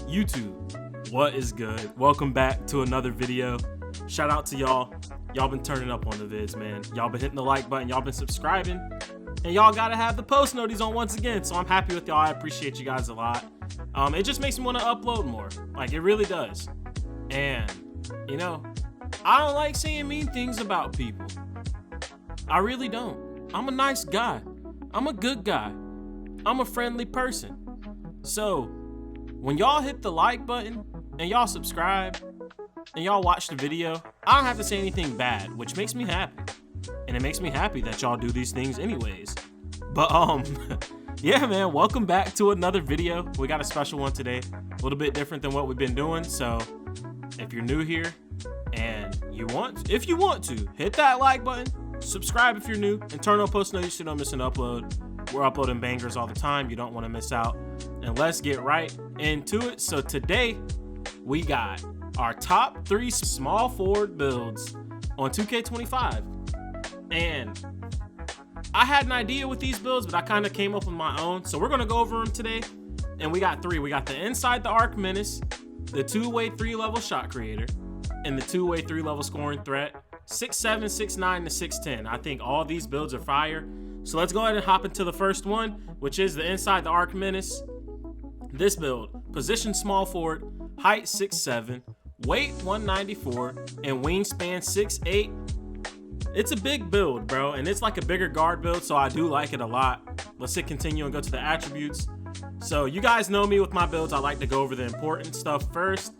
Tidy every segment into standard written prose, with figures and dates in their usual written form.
YouTube, what is good? Welcome back to another video. Shout out to y'all. Y'all been turning up on the vids, man. Y'all been hitting the like button, y'all been subscribing, and y'all gotta have the post noties on once again. So I'm happy with y'all. I appreciate you guys a lot. It just makes me want to upload more. Like, it really does. And you know, I don't like saying mean things about people. I really don't. I'm a nice guy. I'm a good guy. I'm a friendly person. So when y'all hit the like button and y'all subscribe and y'all watch the video, I don't have to say anything bad, which makes me happy. And it makes me happy that y'all do these things anyways. But yeah, man, welcome back to another video. We got a special one today, a little bit different than what we've been doing. So if you're new here and if you want to hit that like button, subscribe if you're new, and turn on post notifications so you don't miss an upload. We're uploading bangers all the time. You don't want to miss out. And let's get right into it. So today we got our top 3 small forward builds on 2K25. And I had an idea with these builds, but I kind of came up with my own. So we're going to go over them today. And we got 3. We got the inside the arc menace, the two-way 3-level shot creator, and the two-way 3-level scoring threat. 6'7", 6'9", to 6'10". I think all these builds are fire. So let's go ahead and hop into the first one, which is the inside the arc menace. This build, position small forward, height 6'7", weight 194, and wingspan 6'8". It's a big build, bro, and it's like a bigger guard build, so I do like it a lot. Let's hit continue and go to the attributes. So you guys know me with my builds. I like to go over the important stuff first,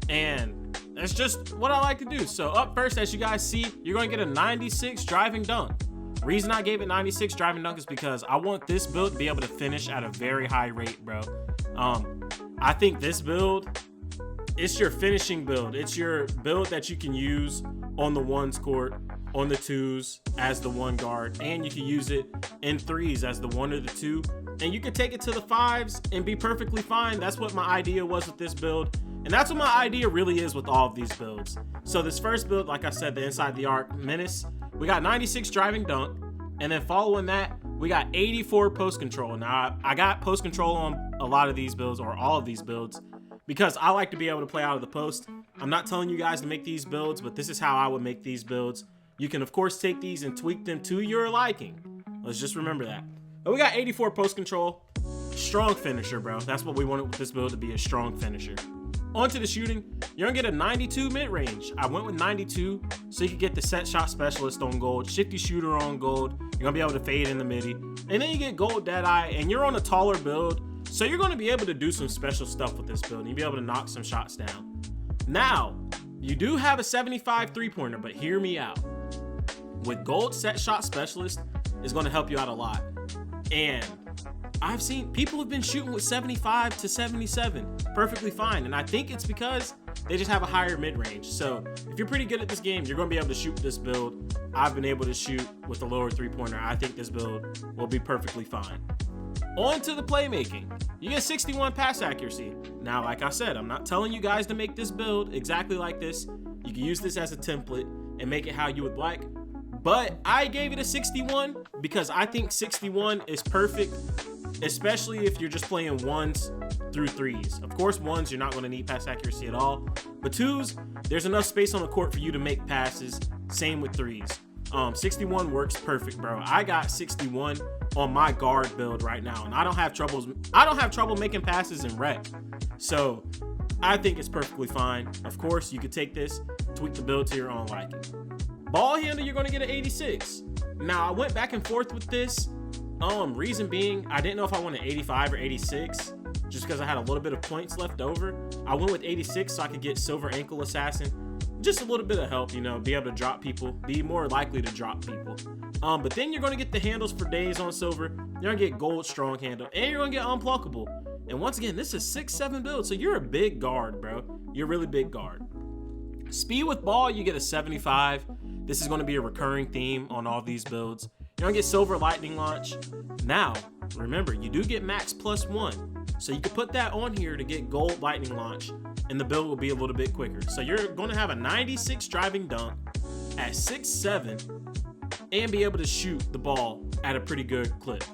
and that's just what I like to do. So up first, as you guys see, you're going to get a 96 driving dunk. Reason I gave it 96 driving dunk is because I want this build to be able to finish at a very high rate, bro. I think this build, it's your finishing build. It's your build that you can use on the ones court, on the twos as the one guard, and you can use it in threes as the 1 or the 2, and you can take it to the 5s and be perfectly fine. That's what my idea was with this build, and that's what my idea really is with all of these builds. So this first build, like I said, the inside the arc menace, we got 96 driving dunk, and then following that, we got 84 post control. Now, I got post control on a lot of these builds, or all of these builds, because I like to be able to play out of the post. I'm not telling you guys to make these builds, but this is how I would make these builds. You can, of course, take these and tweak them to your liking. Let's just remember that. But we got 84 post control. Strong finisher, bro. That's what we wanted with this build, to be a strong finisher. On to the shooting. You're gonna get a 92 mid-range. I went with 92 so you can get the set shot specialist on gold, shifty shooter on gold. You're gonna be able to fade in the midi, and then you get gold dead eye, and you're on a taller build, so you're gonna be able to do some special stuff with this build, and you'll be able to knock some shots down. Now, you do have a 75 3-pointer, but hear me out. With gold set shot specialist, is gonna help you out a lot. And I've seen people have been shooting with 75 to 77 perfectly fine, and I think it's because they just have a higher mid-range. So if you're pretty good at this game, you're going to be able to shoot this build. I've been able to shoot with a lower 3-pointer. I think this build will be perfectly fine. On to the playmaking. You get 61 pass accuracy. Now, like I said, I'm not telling you guys to make this build exactly like this. You can use this as a template and make it how you would like, but I gave it a 61 because I think 61 is perfect, especially if you're just playing 1s through 3s. Of course, 1s, you're not going to need pass accuracy at all, but 2s, there's enough space on the court for you to make passes. Same with 3s. 61 works perfect, bro. I got 61 on my guard build right now, and I don't have trouble making passes in rec. So I think it's perfectly fine. Of course, you could take this, tweak the build to your own liking. Ball handle, you're going to get an 86. Now, I went back and forth with this. Reason being, I didn't know if I wanted 85 or 86, just because I had a little bit of points left over. I went with 86 so I could get silver ankle assassin. Just a little bit of help, you know, be able to drop people, be more likely to drop people. But then you're going to get the handles for days on silver. You're going to get gold strong handle, and you're going to get unpluckable. And once again, this is 6'7" build, so you're a big guard, bro. You're a really big guard. Speed with ball, you get a 75. This is going to be a recurring theme on all these builds. You're gonna get silver lightning launch. Now, remember, you do get max +1. So you can put that on here to get gold lightning launch, and the build will be a little bit quicker. So you're gonna have a 96 driving dunk at 6'7", and be able to shoot the ball at a pretty good clip.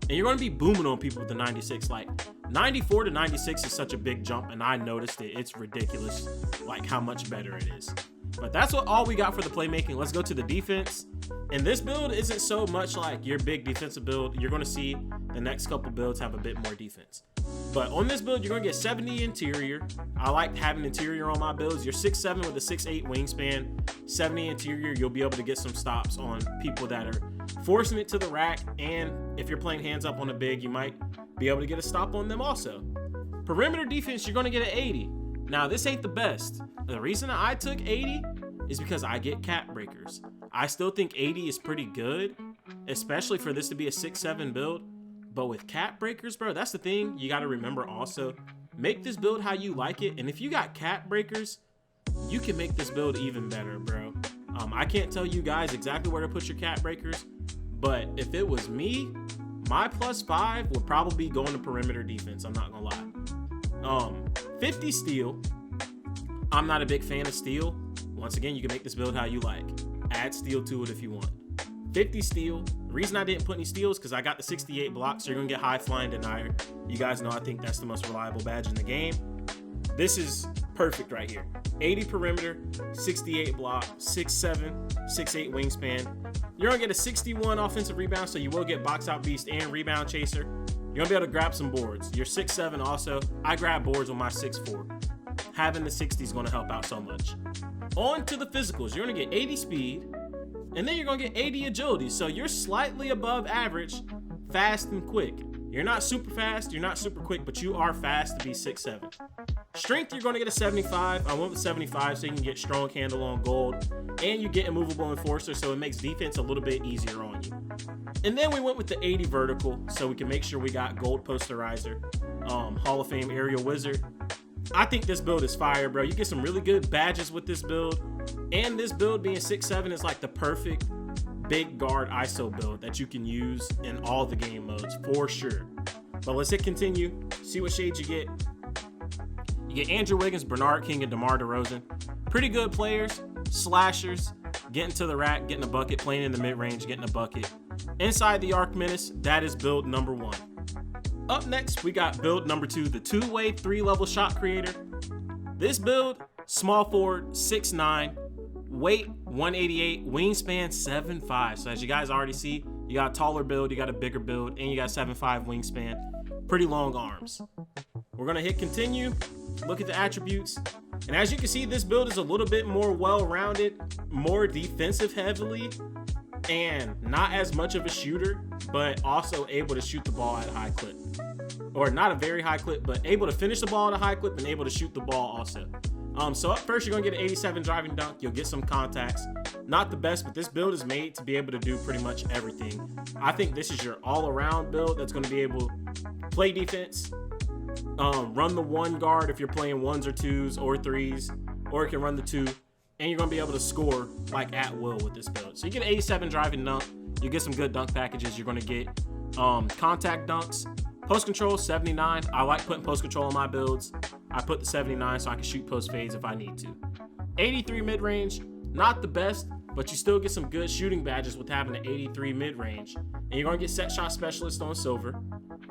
And you're gonna be booming on people with the 96. Like, 94 to 96 is such a big jump, and I noticed it. It's ridiculous, like how much better it is. But that's all we got for the playmaking. Let's go to the defense. And this build isn't so much like your big defensive build. You're going to see the next couple builds have a bit more defense. But on this build, you're going to get 70 interior. I like having interior on my builds. You're 6'7" with a 6'8" wingspan, 70 interior. You'll be able to get some stops on people that are forcing it to the rack. And if you're playing hands up on a big, you might be able to get a stop on them also. Perimeter defense, you're going to get an 80. Now, this ain't the best. The reason I took 80 is because I get cap breakers. I still think 80 is pretty good, especially for this to be a 6'7" build. But with cap breakers, bro, that's the thing you got to remember also. Make this build how you like it. And if you got cap breakers, you can make this build even better, bro. I can't tell you guys exactly where to put your cap breakers, but if it was me, my +5 would probably be going to perimeter defense. I'm not gonna lie. 50 steal. I'm not a big fan of steal. Once again, you can make this build how you like. Add steal to it if you want. 50 steal. The reason I didn't put any steals because I got the 68 block, so you're gonna get high flying denier. You guys know I think that's the most reliable badge in the game. This is perfect right here. 80 perimeter, 68 block, 6'7", 6'8" wingspan. You're gonna get a 61 offensive rebound, so you will get box out beast and rebound chaser. You're gonna be able to grab some boards. You're 6'7" also. I grab boards with my 6'4". Having the 60 is gonna help out so much. On to the physicals. You're gonna get 80 speed, and then you're gonna get 80 agility. So you're slightly above average, fast and quick. You're not super fast, you're not super quick, but you are fast to be 6'7". Strength, you're going to get a 75. I went with 75 so you can get strong handle on gold, and you get immovable enforcer, so it makes defense a little bit easier on you. And then we went with the 80 vertical, so we can make sure we got gold posterizer, Hall of Fame aerial wizard. I think this build is fire, bro. You get some really good badges with this build, and this build being 6'7" is like the perfect big guard ISO build that you can use in all the game modes for sure. But let's hit continue, see what shades you get. You get Andrew Wiggins, Bernard King, and DeMar DeRozan. Pretty good players, slashers, getting to the rack, getting a bucket, playing in the mid-range, getting a bucket. Inside the arc menace, that is build number 1. Up next, we got build number 2, the two-way 3-level shot creator. This build, small forward, 6'9", weight 188, wingspan 7'5". So as you guys already see, you got a taller build, you got a bigger build, and you got 7'5" wingspan. Pretty long arms. We're gonna hit continue, look at the attributes, and as you can see, this build is a little bit more well-rounded, more defensive heavily, and not as much of a shooter, but also able to shoot the ball at a high clip. Or not a very high clip, but able to finish the ball at a high clip and able to shoot the ball also. So up first, you're gonna get an 87 driving dunk. You'll get some contacts. Not the best, but this build is made to be able to do pretty much everything. I think this is your all-around build that's gonna be able to play defense, run the 1 guard if you're playing 1s or 2s or 3s, or it can run the 2, and you're gonna be able to score like at will with this build. So you get an 87 driving dunk. You get some good dunk packages. You're gonna get contact dunks. Post control 79. I like putting post control on my builds. I put the 79 so I can shoot post fades if I need to. 83 mid range, not the best, but you still get some good shooting badges with having an 83 mid range. And you're gonna get set shot specialist on silver.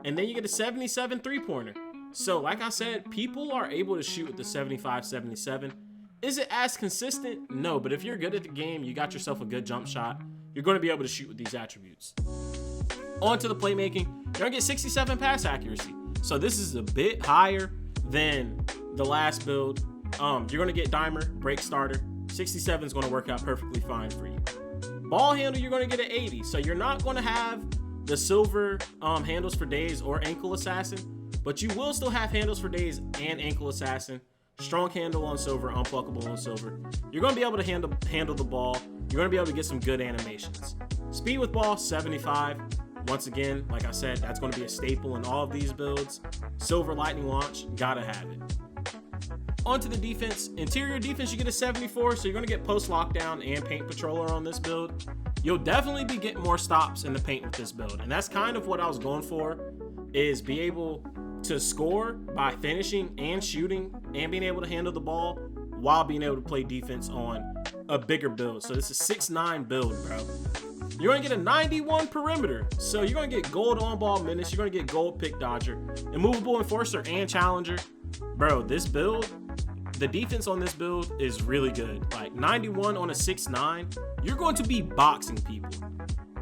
And then you get a 77 3-pointer. So like I said, people are able to shoot with the 75, 77. Is it as consistent? No, but if you're good at the game, you got yourself a good jump shot, you're gonna be able to shoot with these attributes. On to the playmaking, you're gonna get 67 pass accuracy. So this is a bit higher than the last build. You're gonna get dimer, break starter. 67 is gonna work out perfectly fine for you. Ball handle, you're gonna get an 80. So you're not gonna have the silver handles for days or ankle assassin, but you will still have handles for days and ankle assassin. Strong handle on silver, unpluckable on silver. You're gonna be able to handle the ball. You're gonna be able to get some good animations. Speed with ball, 75. Once again, like I said, that's going to be a staple in all of these builds. Silver lightning launch, gotta have it. On to the defense. Interior defense, you get a 74, so you're going to get post lockdown and paint patroller on this build. You'll definitely be getting more stops in the paint with this build, and that's kind of what I was going for, is be able to score by finishing and shooting and being able to handle the ball while being able to play defense on a bigger build. So this is 6'9" build, bro. You're gonna get a 91 perimeter. So you're gonna get gold on ball menace. You're gonna get gold pick dodger, immovable enforcer, and challenger. Bro, this build, the defense on this build is really good. Like 91 on a 6'9", you're going to be boxing people.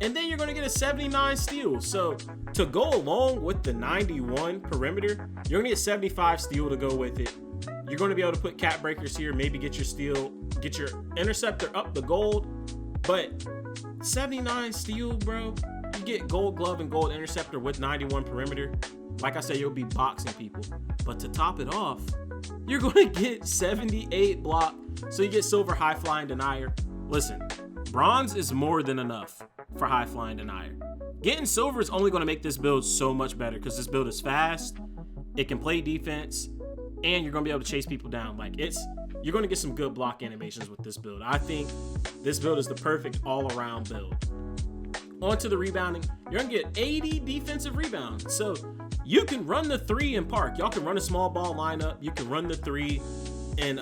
And then you're going to get a 79 steal. So to go along with the 91 perimeter, you're going to get 75 steal to go with it. You're going to be able to put cap breakers here, maybe get your steal, get your interceptor up the gold. But 79 steal, bro, you get gold glove and gold interceptor with 91 perimeter. Like I said, you'll be boxing people. But to top it off, you're going to get 78 block. So you get silver high flying denier. Listen, bronze is more than enough for high flying denier. Getting silver is only going to make this build so much better because this build is fast, it can play defense, and you're going to be able to chase people down. Like you're going to get some good block animations with this build. I think this build is the perfect all-around build. On to the rebounding. You're going to get 80 defensive rebounds. So you can run the 3 in park. Y'all can run a small ball lineup. You can run the 3 in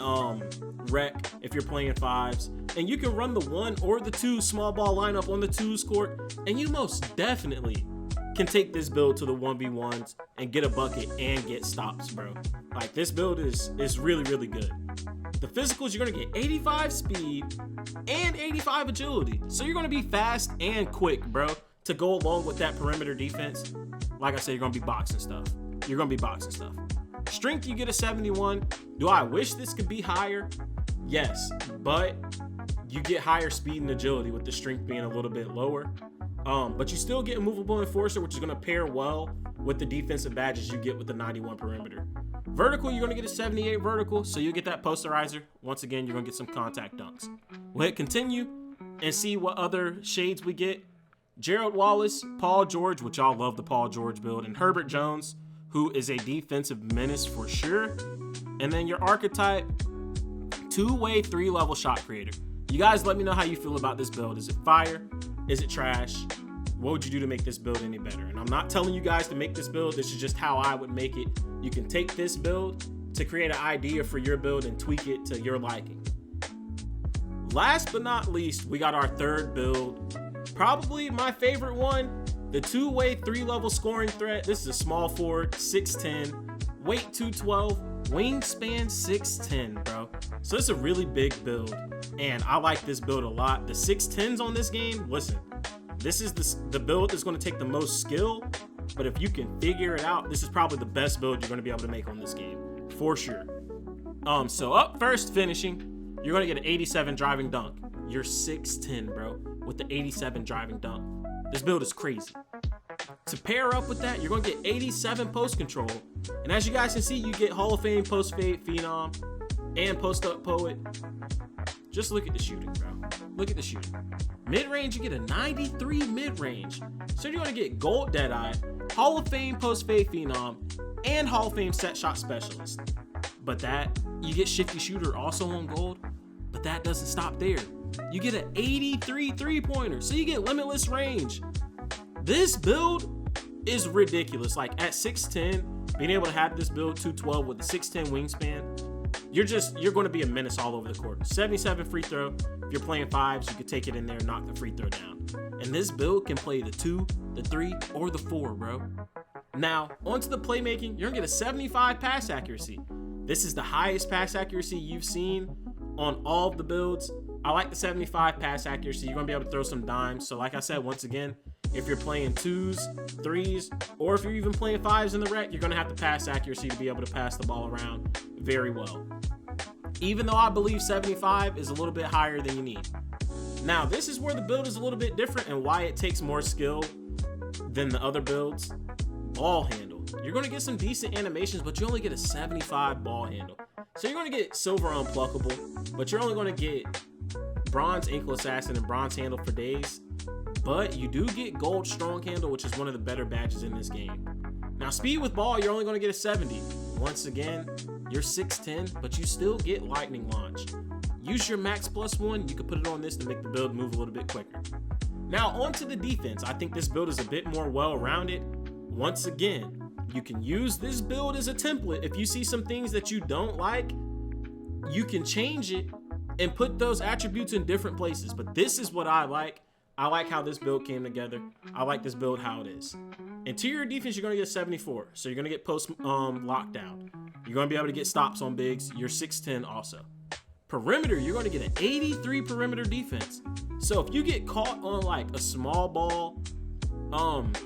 rec if you're playing 5s. And you can run the 1 or the 2 small ball lineup on the 2s court. And you most definitely can take this build to the 1v1s and get a bucket and get stops, bro. Like this build is really, really good. The physicals, you're gonna get 85 speed and 85 agility. So you're gonna be fast and quick, bro, to go along with that perimeter defense. Like I said, you're gonna be boxing stuff. You're gonna be boxing stuff. Strength, you get a 71. Do I wish this could be higher? Yes, but you get higher speed and agility with the strength being a little bit lower. But you still get immovable enforcer, which is gonna pair well with the defensive badges you get with the 91 perimeter. Vertical, you're gonna get a 78 vertical, so you'll get that posterizer. Once again, you're gonna get some contact dunks. We'll hit continue and see what other shades we get. Gerald Wallace, Paul George, which y'all love the Paul George build, and Herbert Jones, who is a defensive menace for sure. And then your archetype, 2-way 3-level shot creator. You guys let me know how you feel about this build. Is it fire? Is it trash? What would you do to make this build any better? And I'm not telling you guys to make this build. This is just how I would make it. You can take this build to create an idea for your build and tweak it to your liking. Last but not least, we got our third build. Probably my favorite one, the 2-way 3-level scoring threat. This is a small forward, 6'10", weight 212, wingspan 6'10", bro. So it's a really big build, and I like this build a lot. The 6'10s on this game, listen, this is the build that's going to take the most skill, but if you can figure it out, this is probably the best build you're going to be able to make on this game, for sure. So up first, finishing, you're going to get an 87 driving dunk. You're 6'10", bro, with the 87 driving dunk. This build is crazy. To pair up with that, you're going to get 87 post control. And as you guys can see, you get Hall of Fame post fade phenom and post up poet. Just look at the shooting, bro. Look at the shooting. Mid-range, you get a 93 mid-range. So you're going to get gold Deadeye, Hall of Fame post fade phenom, and Hall of Fame set shot specialist. But that, you get shifty shooter also on gold, but that doesn't stop there. You get an 83 3-pointer, so you get limitless range. This build is ridiculous. Like at 6'10", being able to have this build 212 with a 6'10" wingspan, you're going to be a menace all over the court. 77 free throw. If you're playing 5s, you could take it in there and knock the free throw down. And this build can play the 2, the 3, or the 4, bro. Now, onto the playmaking, you're going to get a 75 pass accuracy. This is the highest pass accuracy you've seen on all of the builds. I like the 75 pass accuracy. You're going to be able to throw some dimes. So like I said, once again, if you're playing 2s, 3s, or if you're even playing 5s in the rec, you're going to have the pass accuracy to be able to pass the ball around very well. Even though I believe 75 is a little bit higher than you need. Now, this is where the build is a little bit different and why it takes more skill than the other builds. Ball handle. You're going to get some decent animations, but you only get a 75 ball handle. So you're going to get silver unpluckable, but you're only going to get bronze ankle assassin and bronze handle for days. But you do get gold strong handle, which is one of the better badges in this game. Now, speed with ball, you're only going to get a 70. Once again, you're 6'10", but you still get lightning launch. Use your max +1. You can put it on this to make the build move a little bit quicker. Now, onto the defense. I think this build is a bit more well-rounded. Once again, you can use this build as a template. If you see some things that you don't like, you can change it and put those attributes in different places. But this is what I like. I like how this build came together. I like this build how it is. Interior defense, you're going to get 74. So you're going to get post lockdown. You're going to be able to get stops on bigs. You're 6'10" also. Perimeter, you're going to get an 83 perimeter defense. So if you get caught on like a small ball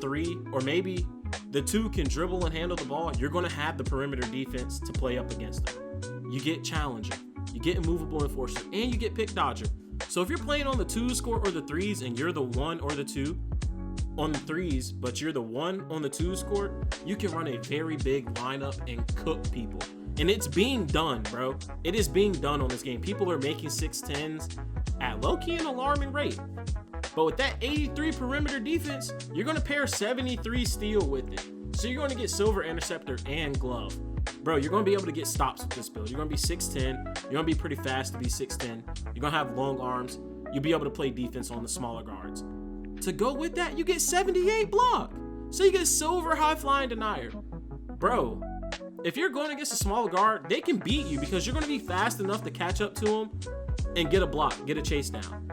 3, or maybe the 2 can dribble and handle the ball, you're going to have the perimeter defense to play up against them. You get challenger, you get immovable enforcer, and you get pick dodger. So if you're playing on the 2 score or the 3s and you're the 1 or the 2 on the 3s, but you're the 1 on the 2 score, you can run a very big lineup and cook people. And it's being done, bro. It is being done on this game. People are making 6'10s at low-key an alarming rate. But with that 83 perimeter defense, you're going to pair 73 steal with it. So you're going to get silver interceptor and glove. Bro, you're going to be able to get stops with this build. You're going to be 6'10". You're going to be pretty fast to be 6'10". You're going to have long arms. You'll be able to play defense on the smaller guards. To go with that, you get 78 block. So you get silver high flying denier. Bro, if you're going against a smaller guard, they can beat you because you're going to be fast enough to catch up to them and get a block, get a chase down.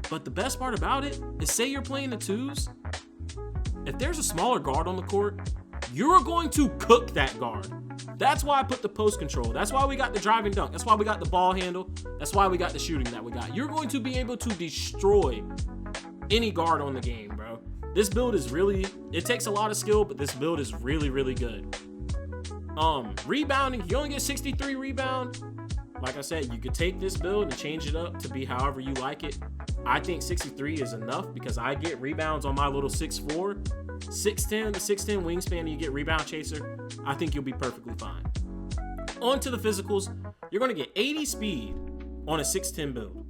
But the best part about it is, say you're playing the 2s. If there's a smaller guard on the court, you're going to cook that guard. That's why I put the post control. That's why we got the driving dunk. That's why we got the ball handle. That's why we got the shooting that we got. You're going to be able to destroy any guard on the game, bro. This build is really, it takes a lot of skill, but this build is really, really good. Rebounding, you only get 63 rebound. Like I said, you could take this build and change it up to be however you like it. I think 63 is enough because I get rebounds on my little 6'4", 6'10", the 6'10" wingspan, and you get rebound chaser. I think you'll be perfectly fine. On to the physicals, you're going to get 80 speed on a 6'10" build.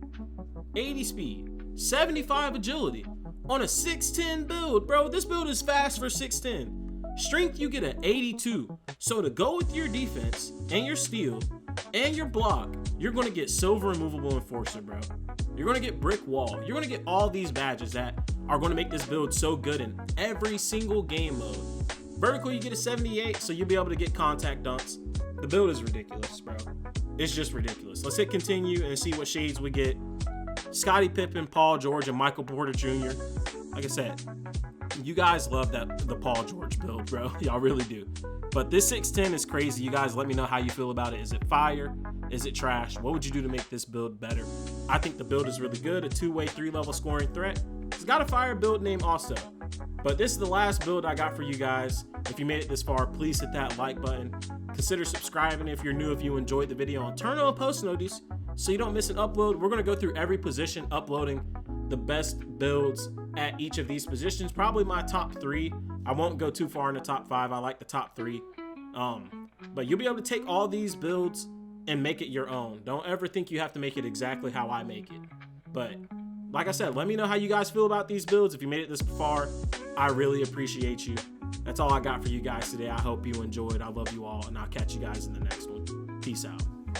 80 speed, 75 agility on a 6'10" build, bro. This build is fast for 6'10". Strength, you get an 82. So to go with your defense and your steal and your block, you're going to get silver immovable enforcer, bro. You're going to get brick wall. You're going to get all these badges that are going to make this build so good in every single game mode. Vertical, you get a 78, so you'll be able to get contact dunks. The build is ridiculous, bro. It's just ridiculous. Let's hit continue and see what shades we get. Scottie Pippen, Paul George, and Michael Porter Jr. Like I said, you guys love the Paul George build, bro. Y'all really do. But this 6'10 is crazy. You guys let me know how you feel about it. Is it fire? Is it trash? What would you do to make this build better? I think the build is really good. A 2-way, 3-level scoring threat. It's got a fire build name also. But this is the last build I got for you guys. If you made it this far, please hit that like button. Consider subscribing if you're new, if you enjoyed the video, and turn on post notice so you don't miss an upload. We're going to go through every position, uploading the best builds at each of these positions. Probably my top 3. I won't go too far in the top 5. I like the top 3. But you'll be able to take all these builds and make it your own. Don't ever think you have to make it exactly how I make it. But like I said, let me know how you guys feel about these builds. If you made it this far, I really appreciate you. That's all I got for you guys today. I hope you enjoyed. I love you all, and I'll catch you guys in the next one. Peace out.